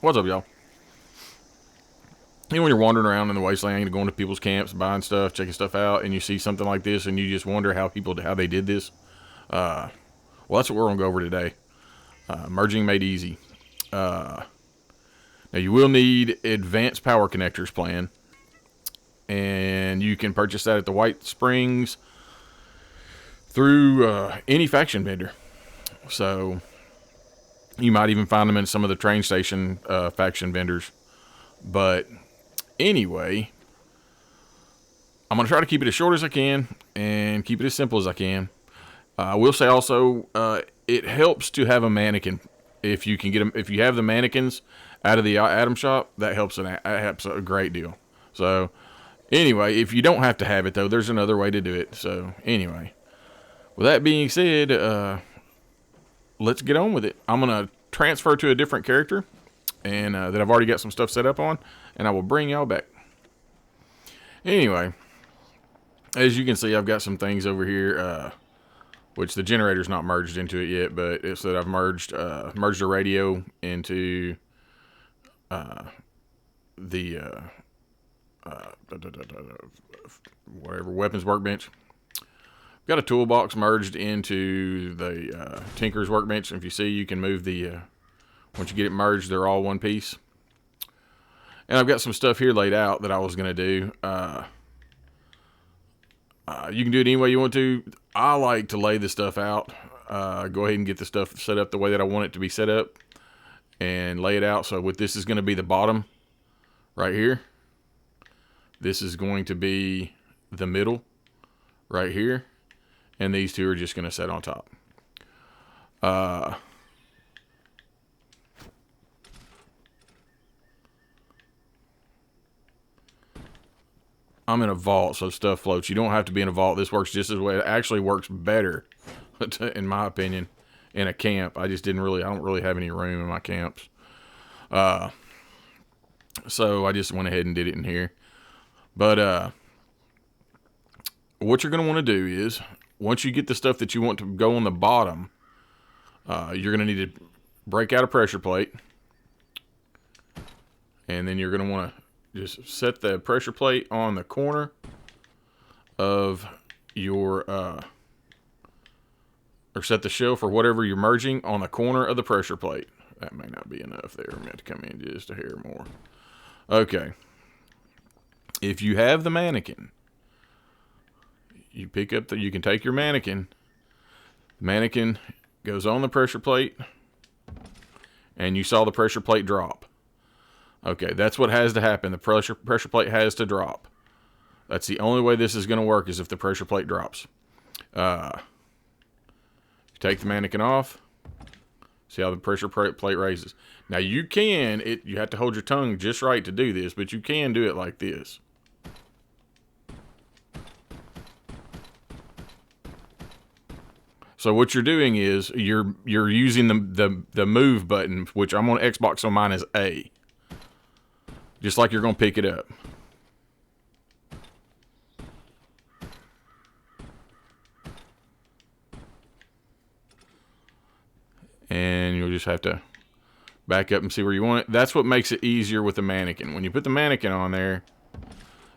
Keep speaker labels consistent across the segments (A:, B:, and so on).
A: What's up, y'all? You know, when you're wandering around in the wasteland, going to people's camps, buying stuff, checking stuff out, and you see something like this, and you just wonder how they did this. Well, that's what we're gonna go over today. Merging made easy. Now you will need advanced power connectors plan, and you can purchase that at the White Springs through any faction vendor. So you might even find them in some of the train station faction vendors. But anyway, I'm going to try to keep it as short as I can and keep it as simple as I can. I will say also, it helps to have a mannequin. If you can get them, if you have the mannequins out of the Atom Shop, that helps a great deal. So anyway, if you don't have to have it though, there's another way to do it. So anyway, with that being said, let's get on with it. I'm going to transfer to a different character, and that I've already got some stuff set up on, and I will bring y'all back. Anyway, as you can see, I've got some things over here, which the generator's not merged into it yet, but it's that I've merged the radio into the whatever weapons workbench. Got a toolbox merged into the Tinker's workbench. If you see, you can move the once you get it merged, they're all one piece. And I've got some stuff here laid out that I was going to do. You can do it any way you want to. I like to lay this stuff out. Go ahead and get the stuff set up the way that I want it to be set up. And lay it out. So what this is going to be the bottom right here. This is going to be the middle right here. And these two are just going to set on top. I'm in a vault, so stuff floats. You don't have to be in a vault. This works just as well. It actually works better, in my opinion, in a camp. I don't really have any room in my camps. So I just went ahead and did it in here. But what you're going to want to do is, once you get the stuff that you want to go on the bottom, you're going to need to break out a pressure plate. And then you're going to want to just set the pressure plate on the corner of your, or set the shelf or whatever you're merging on the corner of the pressure plate. That may not be enough there. I'm going to come in just a hair more. Okay. If you have the mannequin, you can take your mannequin. The mannequin goes on the pressure plate, and you saw the pressure plate drop. Okay, that's what has to happen. The pressure plate has to drop. That's the only way this is going to work, is if the pressure plate drops. Take the mannequin off. See how the pressure plate raises. Now you have to hold your tongue just right to do this, but you can do it like this. So what you're doing is you're using the move button, which I'm on Xbox, so mine is A. Just like you're going to pick it up. And you'll just have to back up and see where you want it. That's what makes it easier with the mannequin. When you put the mannequin on there,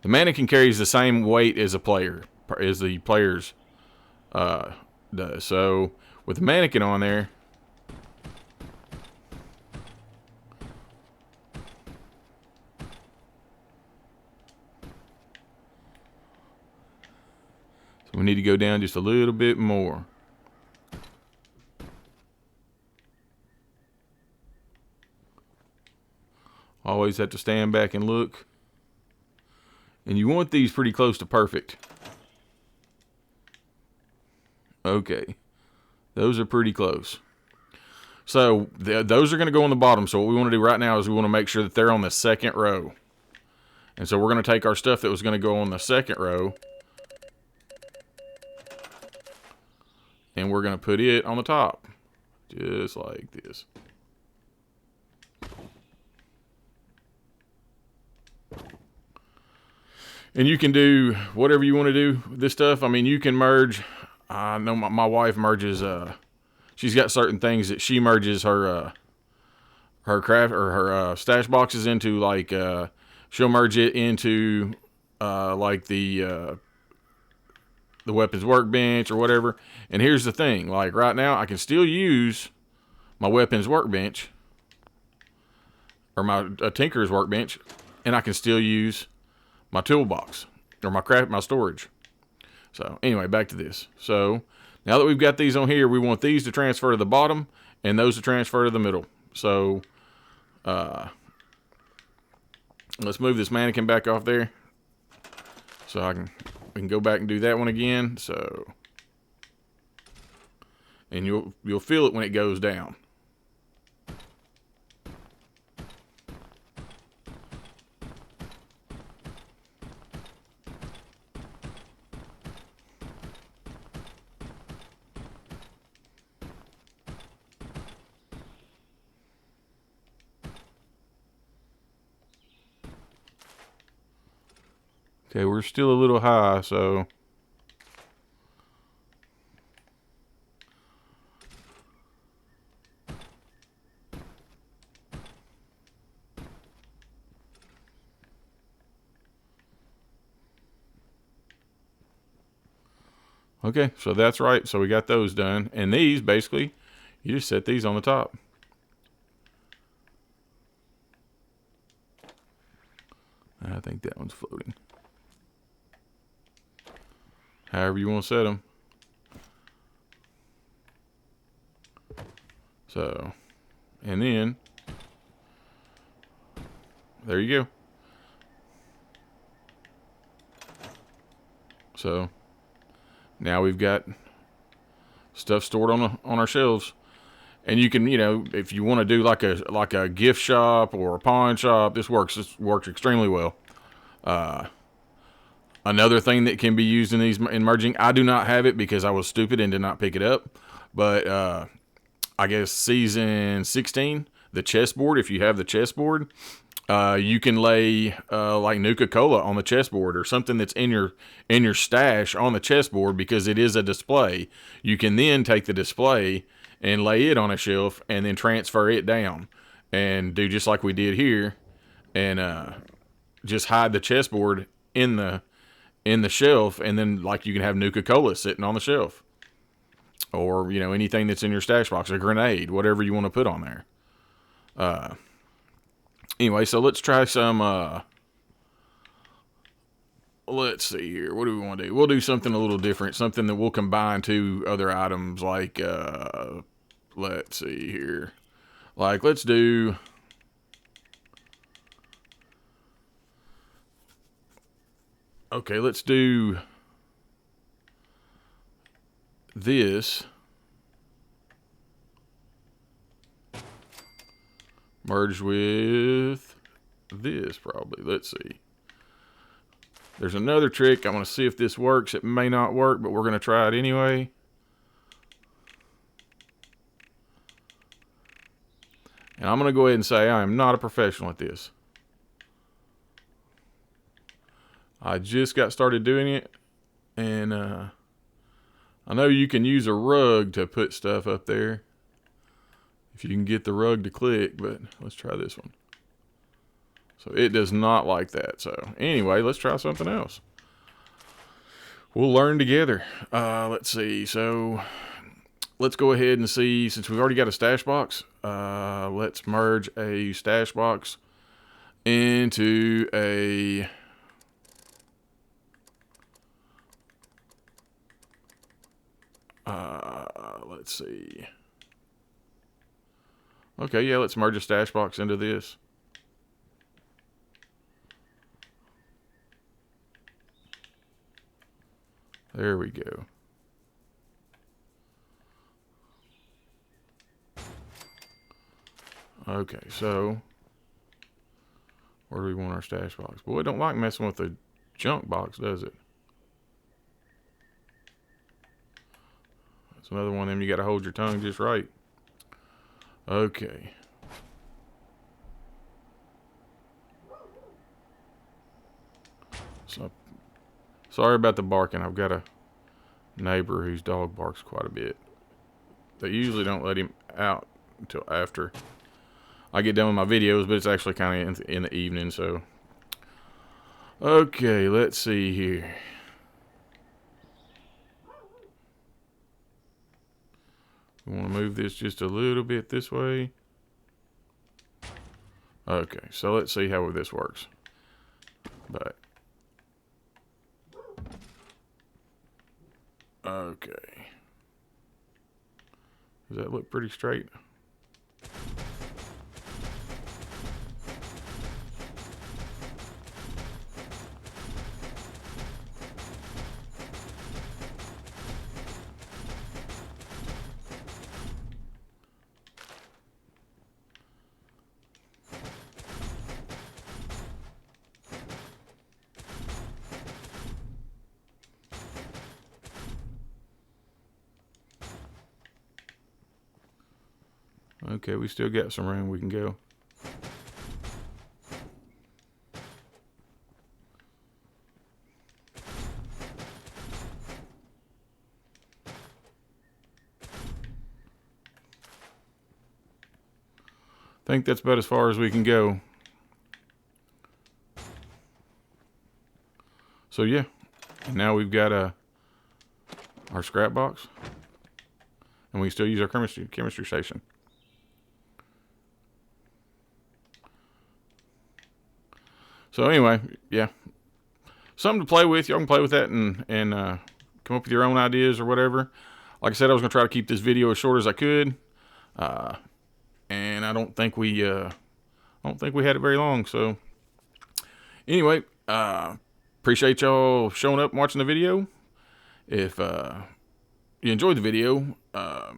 A: the mannequin carries the same weight as the player's does. So with the mannequin on there, so we need to go down just a little bit more. Always have to stand back and look. And you want these pretty close to perfect. Okay. Those are pretty close. So those are going to go on the bottom. So what we want to do right now is we want to make sure that they're on the second row. And so we're going to take our stuff that was going to go on the second row, and we're going to put it on the top. Just like this. And you can do whatever you want to do with this stuff. I mean, you can merge. I know my wife merges. She's got certain things that she merges her her craft or her stash boxes into like she'll merge it into like the weapons workbench or whatever. And here's the thing, like right now I can still use my weapons workbench or my tinker's workbench, and I can still use my toolbox or my storage. So anyway, back to this. So now that we've got these on here, we want these to transfer to the bottom and those to transfer to the middle. So let's move this mannequin back off there so we can go back and do that one again. So, and you'll feel it when it goes down. Okay, we're still a little high, so okay, so that's right. So we got those done. And these, basically, you just set these on the top. I think that one's floating. However you want to set them. So, and then, there you go. So, now we've got stuff stored on our shelves. And you can, if you want to do like a gift shop or a pawn shop, this works extremely well. Another thing that can be used in merging, I do not have it because I was stupid and did not pick it up. But I guess season 16, the chessboard, if you have the chessboard, you can lay like Nuka-Cola on the chessboard or something that's in your stash on the chessboard because it is a display. You can then take the display and lay it on a shelf and then transfer it down and do just like we did here and just hide the chessboard in the shelf, and then like you can have Nuka-Cola sitting on the shelf or anything that's in your stash box, a grenade, whatever you want to put on there. Anyway, so let's try some let's see here, what do we want to do? We'll do something a little different, something that we'll combine two other items, like let's see here, like let's do let's do this merged with this probably. Let's see. There's another trick. I want to see if this works. It may not work, but we're going to try it anyway. And I'm going to go ahead and say I am not a professional at this. I just got started doing it, and I know you can use a rug to put stuff up there if you can get the rug to click, but let's try this one. So it does not like that. So anyway, let's try something else. We'll learn together. Let's see. So let's go ahead and see, since we've already got a stash box, let's merge a stash box into a let's see. Okay, yeah, let's merge a stash box into this. There we go. Okay, so where do we want our stash box? Boy, it don't like messing with the junk box, does it? That's another one of them you got to hold your tongue just right. Okay. So, sorry about the barking. I've got a neighbor whose dog barks quite a bit. They usually don't let him out until after. I get done with my videos, but it's actually kind of in the evening. So, okay, let's see here. We want to move this just a little bit this way. Okay, so let's see how this works. But okay, does that look pretty straight? Okay, we still got some room we can go. I think that's about as far as we can go. So yeah, now we've got our scrap box, and we still use our chemistry station. So anyway, yeah, something to play with. Y'all can play with that and come up with your own ideas or whatever. Like I said, I was gonna try to keep this video as short as I could, and I don't think we had it very long. So anyway, appreciate y'all showing up and watching the video. If you enjoyed the video,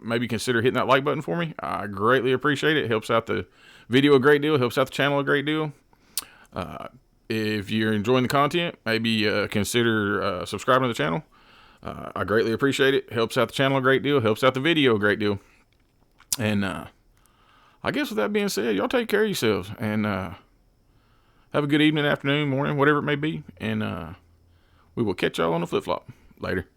A: maybe consider hitting that like button for me. I greatly appreciate it. It helps out the video a great deal. It helps out the channel a great deal. If you're enjoying the content, maybe consider subscribing to the channel. I greatly appreciate it. Helps out the channel a great deal. Helps out the video a great deal. And I guess with that being said, y'all take care of yourselves. And have a good evening, afternoon, morning, whatever it may be. And we will catch y'all on the flip-flop. Later.